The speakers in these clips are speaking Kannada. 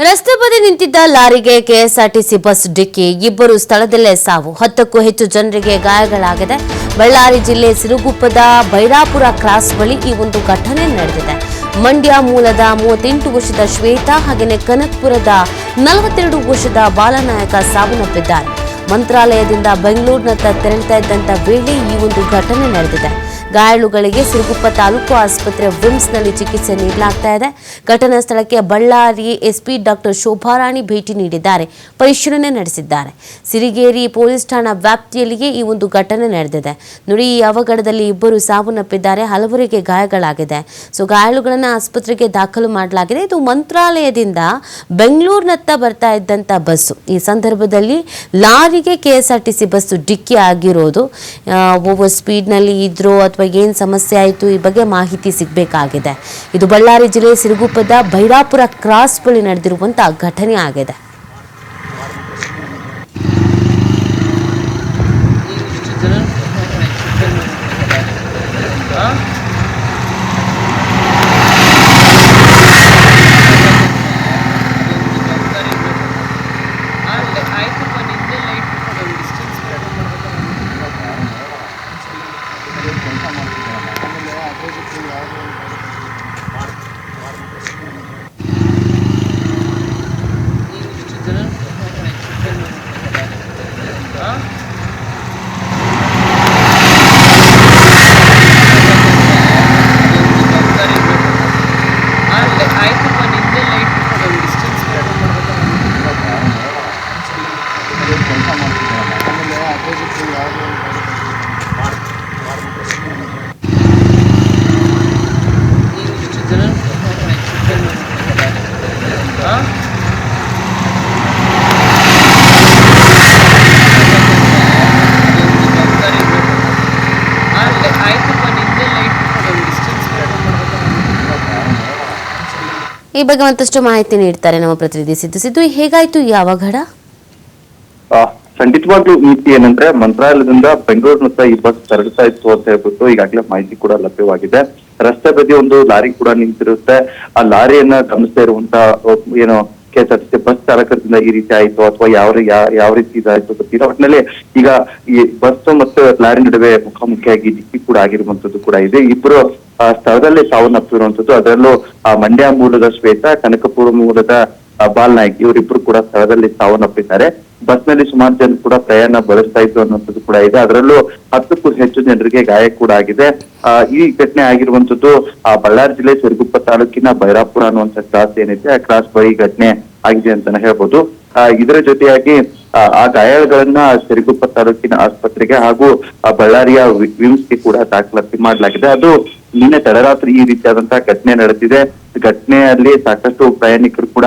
ರಸ್ತೆ ಬದಿ ನಿಂತಿದ್ದ ಲಾರಿಗೆ ಕೆಎಸ್ಆರ್ಟಿಸಿ ಬಸ್ ಡಿಕ್ಕಿ, ಇಬ್ಬರು ಸ್ಥಳದಲ್ಲೇ ಸಾವು, 10ಕ್ಕೂ ಹೆಚ್ಚು ಜನರಿಗೆ ಗಾಯಗಳಾಗಿದೆ. ಬಳ್ಳಾರಿ ಜಿಲ್ಲೆ ಸಿರುಗುಪ್ಪದ ಬೈರಾಪುರ ಕ್ರಾಸ್ ಬಳಿ ಈ ಒಂದು ಘಟನೆ ನಡೆದಿದೆ. ಮಂಡ್ಯ ಮೂಲದ 38 ವರ್ಷದ ಶ್ವೇತಾ ಹಾಗೆಯೇ ಕನಕಪುರದ 42 ವರ್ಷದ ಬಾಲನಾಯಕ ಸಾವನ್ನಪ್ಪಿದ್ದಾರೆ. ಮಂತ್ರಾಲಯದಿಂದ ಬೆಂಗಳೂರಿನತ್ತ ತೆರಳುತ್ತಾ ಇದ್ದಂತ ವೇಳೆ ಈ ಒಂದು ಘಟನೆ ನಡೆದಿದೆ. ಗಾಯಾಳುಗಳಿಗೆ ಸಿರುಗುಪ್ಪ ತಾಲೂಕು ಆಸ್ಪತ್ರೆ ವಿಮ್ಸ್ನಲ್ಲಿ ಚಿಕಿತ್ಸೆ ನೀಡಲಾಗ್ತಾ ಇದೆ. ಘಟನಾ ಸ್ಥಳಕ್ಕೆ ಬಳ್ಳಾರಿ ಎಸ್ಪಿ ಡಾಕ್ಟರ್ ಶೋಭಾರಾಣಿ ಭೇಟಿ ನೀಡಿದ್ದಾರೆ, ಪರಿಶೀಲನೆ ನಡೆಸಿದ್ದಾರೆ. ಸಿರಿಗೇರಿ ಪೊಲೀಸ್ ಠಾಣಾ ವ್ಯಾಪ್ತಿಯಲ್ಲಿಯೇ ಈ ಒಂದು ಘಟನೆ ನಡೆದಿದೆ. ನೋಡಿ, ಈ ಅವಘಡದಲ್ಲಿ ಇಬ್ಬರು ಸಾವನ್ನಪ್ಪಿದ್ದಾರೆ, ಹಲವರಿಗೆ ಗಾಯಗಳಾಗಿದೆ. ಸೊ ಗಾಯಾಳುಗಳನ್ನು ಆಸ್ಪತ್ರೆಗೆ ದಾಖಲು ಮಾಡಲಾಗಿದೆ. ಇದು ಮಂತ್ರಾಲಯದಿಂದ ಬೆಂಗಳೂರಿನತ್ತ ಬರ್ತಾ ಇದ್ದಂಥ ಬಸ್ಸು. ಈ ಸಂದರ್ಭದಲ್ಲಿ ಲಾರಿಗೆ ಕೆಎಸ್ಆರ್ಟಿಸಿ ಬಸ್ಸು ಡಿಕ್ಕಿ ಆಗಿರೋದು. ಓವರ್ ಸ್ಪೀಡ್ನಲ್ಲಿ ಇದ್ರು ಅಥವಾ ಏನು ಸಮಸ್ಯೆ ಆಯಿತು, ಈ ಬಗ್ಗೆ ಮಾಹಿತಿ ಸಿಗಬೇಕಾಗಿದೆ. ಇದು ಬಳ್ಳಾರಿ ಜಿಲ್ಲೆ ಸಿರುಗುಪ್ಪದ ಬೈರಾಪುರ ಕ್ರಾಸ್ ಬಳಿ ನಡೆದಿರುವಂತಹ ಘಟನೆ ಆಗಿದೆ. ಈ ಬಗ್ಗೆ ಮತ್ತಷ್ಟು ಮಾಹಿತಿ ನೀಡ್ತಾರೆ ನಮ್ಮ ಪ್ರತಿನಿಧಿ ಸಿದ್ದು. ಹೇಗಾಯ್ತು ಈ ಅವಘಡ? ಖಂಡಿತವಾಗ್ಲೂ ನೀತಿ ಏನಂದ್ರೆ, ಮಂತ್ರಾಲಯದಿಂದ ಬೆಂಗಳೂರಿನತ್ತ ಈ ಬಸ್ ತೆರಳುತ್ತಾ ಇತ್ತು ಅಂತ ಹೇಳ್ಬಿಟ್ಟು ಈಗಾಗಲೇ ಮಾಹಿತಿ ಕೂಡ ಲಭ್ಯವಾಗಿದೆ. ರಸ್ತೆ ಬದಿ ಒಂದು ಲಾರಿ ಕೂಡ ನಿಂತಿರುತ್ತೆ. ಆ ಲಾರಿಯನ್ನ ಗಮನಿಸ್ತಾ ಇರುವಂತ ಏನು ಕೆಎಸ್ಆರ್ಟಿಸಿ ಬಸ್ ಚಾಲಕರಿಂದ ಈ ರೀತಿ ಆಯ್ತು ಅಥವಾ ಯಾವ ರೀತಿ ಇದಾಯ್ತು ಗೊತ್ತಿಲ್ಲ. ಒಟ್ಟಿನಲ್ಲಿ ಈಗ ಈ ಬಸ್ ಮತ್ತು ಲಾರಿ ನಡುವೆ ಮುಖಾಮುಖಿಯಾಗಿ ಡಿಕ್ಕಿ ಕೂಡ ಆಗಿರುವಂತದ್ದು ಕೂಡ ಇದೆ. ಇಬ್ಬರು ಸ್ಥಳದಲ್ಲೇ ಸಾವನ್ನಪ್ಪಿರುವಂತದ್ದು. ಅದರಲ್ಲೂ ಮಂಡ್ಯ ಮೂಲದ ಶ್ವೇತಾ, ಕನಕಪುರ ಮೂಲದ ಬಾಲನಾಯಕ್, ಇವರಿಬ್ರು ಕೂಡ ಸ್ಥಳದಲ್ಲಿ ಸಾವನ್ನಪ್ಪಿದ್ದಾರೆ. ಬಸ್ ನಲ್ಲಿ ಸುಮಾರು ಜನ ಕೂಡ ಪ್ರಯಾಣ ಬಳಸ್ತಾ ಇದ್ರು ಅನ್ನುವಂಥದ್ದು ಕೂಡ ಇದೆ. ಅದರಲ್ಲೂ 10ಕ್ಕೂ ಹೆಚ್ಚು ಜನರಿಗೆ ಗಾಯ ಕೂಡ ಆಗಿದೆ. ಈ ಘಟನೆ ಆಗಿರುವಂತದ್ದು ಬಳ್ಳಾರಿ ಜಿಲ್ಲೆ ಸಿರುಗುಪ್ಪ ತಾಲೂಕಿನ ಬೈರಾಪುರ ಅನ್ನುವಂಥ ಕ್ರಾಸ್ ಏನಿದೆ, ಆ ಕ್ರಾಸ್ ಬಳಿ ಘಟನೆ ಆಗಿದೆ ಅಂತಾನೆ ಹೇಳ್ಬೋದು. ಇದರ ಜೊತೆಯಾಗಿ ಆ ಗಾಯಾಳುಗಳನ್ನ ಸಿರುಗುಪ್ಪ ತಾಲೂಕಿನ ಆಸ್ಪತ್ರೆಗೆ ಹಾಗೂ ಬಳ್ಳಾರಿಯ ವಿಮ್ಸ್ಗೆ ಕೂಡ ದಾಖಲಾತಿ ಮಾಡಲಾಗಿದೆ. ಅದು ನಿನ್ನೆ ತಡರಾತ್ರಿ ಈ ರೀತಿಯಾದಂತಹ ಘಟನೆ ನಡೆದಿದೆ. ಘಟನೆಯಲ್ಲಿ ಸಾಕಷ್ಟು ಪ್ರಯಾಣಿಕರು ಕೂಡ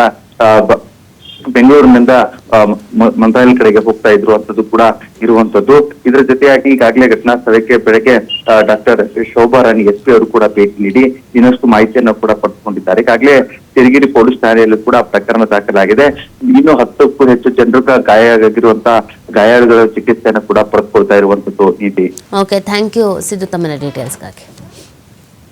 ಬೆಂಗಳೂರಿನಿಂದ ಮಂತ್ರಾಲಯ ಕಡೆಗೆ ಹೋಗ್ತಾ ಇದ್ರು ಅಂತದ್ದು ಕೂಡ ಇರುವಂತದ್ದು. ಇದರ ಜೊತೆಯಾಗಿ ಈಗಾಗಲೇ ಘಟನಾ ಸ್ಥಳಕ್ಕೆ ಬೆಳಗ್ಗೆ ಡಾಕ್ಟರ್ ಶೋಭಾರಾಣಿ ಎಸ್ಪಿ ಅವರು ಕೂಡ ಭೇಟಿ ನೀಡಿ ಇನ್ನಷ್ಟು ಮಾಹಿತಿಯನ್ನು ಕೂಡ ಪಡೆದುಕೊಂಡಿದ್ದಾರೆ. ಈಗಾಗಲೇ ಸಿರಿಗೇರಿ ಪೊಲೀಸ್ ಠಾಣೆಯಲ್ಲೂ ಕೂಡ ಪ್ರಕರಣ ದಾಖಲಾಗಿದೆ. ಇನ್ನು 10ಕ್ಕೂ ಹೆಚ್ಚು ಜನರು ಗಾಯ ಆಗಿರುವಂತಹ ಗಾಯಾಳುಗಳ ಚಿಕಿತ್ಸೆಯನ್ನು ಕೂಡ ಪಡೆದುಕೊಳ್ತಾ ಇರುವಂತದ್ದು ನೀತಿ. ಓಕೆ, ಥ್ಯಾಂಕ್ ಯು ಸಿದ್ದು ತಮ್ಮ ಡೀಟೇಲ್ಸ್ಗಾಗಿ.